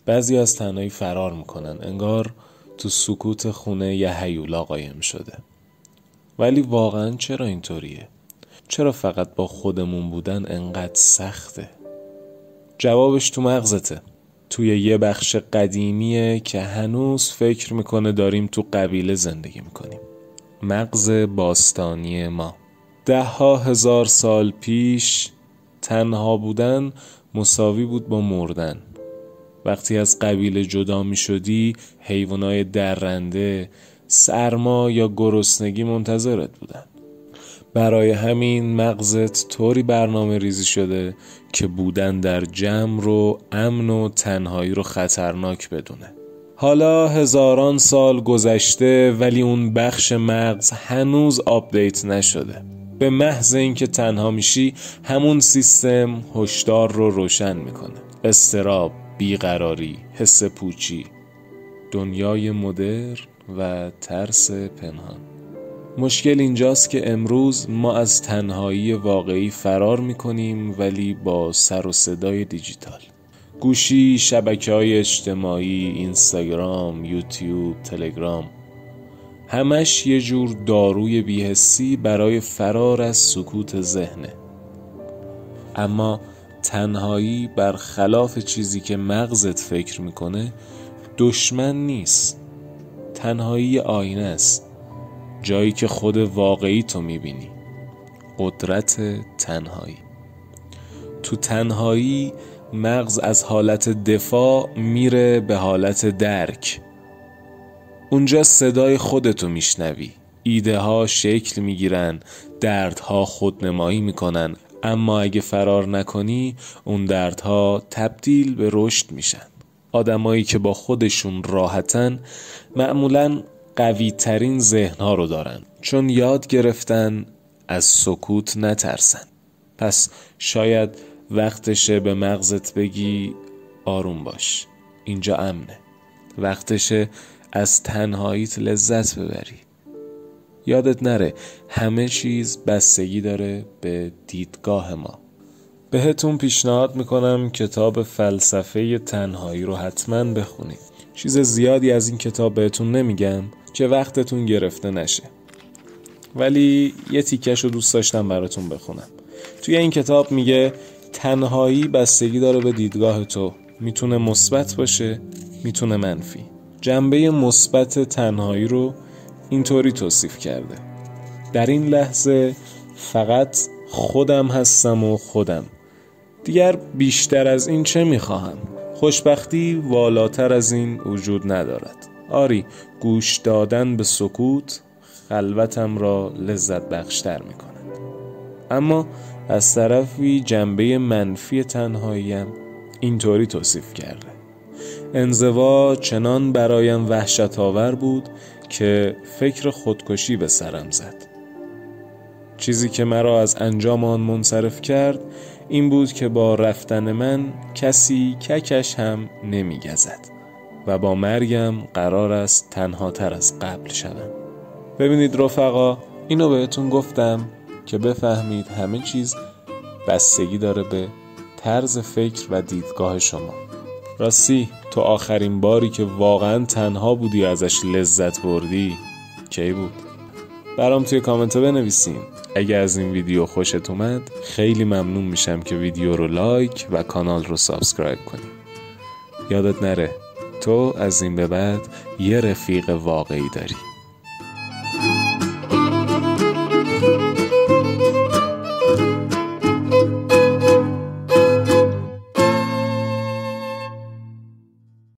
بعضی از تنهایی فرار میکنن، انگار تو سکوت خونه یه هیولا قایم شده. ولی واقعا چرا اینطوریه؟ چرا فقط با خودمون بودن انقدر سخته؟ جوابش تو مغزته، توی یه بخش قدیمیه که هنوز فکر میکنه داریم تو قبیله زندگی میکنیم. مغز باستانی ما. 10,000 سال پیش تنها بودن مساوی بود با مردن. وقتی از قبیله جدا می شدی، حیوانای درنده، سرما یا گرسنگی منتظرت بودن. برای همین مغزت طوری برنامه ریزی شده که بودن در جمع رو امن و تنهایی رو خطرناک بدونه. حالا هزاران سال گذشته ولی اون بخش مغز هنوز آپدیت نشده. به محض اینکه تنها میشی همون سیستم هشدار رو روشن میکنه. اضطراب، بیقراری، حس پوچی، دنیای مدرن و ترس پنهان. مشکل اینجاست که امروز ما از تنهایی واقعی فرار میکنیم ولی با سر و صدای دیجیتال. گوشی، شبکه‌های اجتماعی، اینستاگرام، یوتیوب، تلگرام، همش یه جور داروی بی‌حسی برای فرار از سکوت ذهنه. اما تنهایی برخلاف چیزی که مغزت فکر میکنه دشمن نیست. تنهایی آینه است، جایی که خود واقعی تو میبینی. قدرت تنهایی. تو تنهایی مغز از حالت دفاع میره به حالت درک. اونجا صدای خودتو میشنوی، ایده ها شکل میگیرن، دردها خودنمایی میکنن، اما اگه فرار نکنی اون دردها تبدیل به رشد میشن. آدمایی که با خودشون راحتن معمولاً قوی ترین ذهنها رو دارن، چون یاد گرفتن از سکوت نترسن. پس شاید وقتشه به مغزت بگی آروم باش، اینجا امنه. وقتشه از تنهاییت لذت ببری. یادت نره همه چیز بستگی داره به دیدگاه ما. بهتون پیشنهاد میکنم کتاب فلسفه تنهایی رو حتما بخونید. چیز زیادی از این کتاب بهتون نمیگم که وقتتون گرفته نشه، ولی یه تیکش رو دوست داشتم براتون بخونم. توی این کتاب میگه تنهایی بستگی داره به دیدگاه تو. میتونه مثبت باشه، میتونه منفی. جنبه مثبت تنهایی رو اینطوری توصیف کرده: در این لحظه فقط خودم هستم و خودم. دیگر بیشتر از این چه میخواهم؟ خوشبختی والاتر از این وجود ندارد. آری، گوش دادن به سکوت خلوتم را لذت بخشتر میکند. اما از طرفی جنبه منفی تنهاییم اینطوری توصیف کرده: انزوا چنان برایم وحشت آور بود که فکر خودکشی به سرم زد. چیزی که مرا از انجام آن منصرف کرد این بود که با رفتن من کسی ککش هم نمی‌گزد و با مرگم قرار است تنها تر از قبل شدم. ببینید رفقا، اینو بهتون گفتم که بفهمید همه چیز بستگی داره به طرز فکر و دیدگاه شما. راستی تو آخرین باری که واقعا تنها بودی ازش لذت بردی کی بود؟ برام توی کامنت بنویسین. اگه از این ویدیو خوشت اومد خیلی ممنون میشم که ویدیو رو لایک و کانال رو سابسکرایب کنی. یادت نره تو از این به بعد یه رفیق واقعی داری.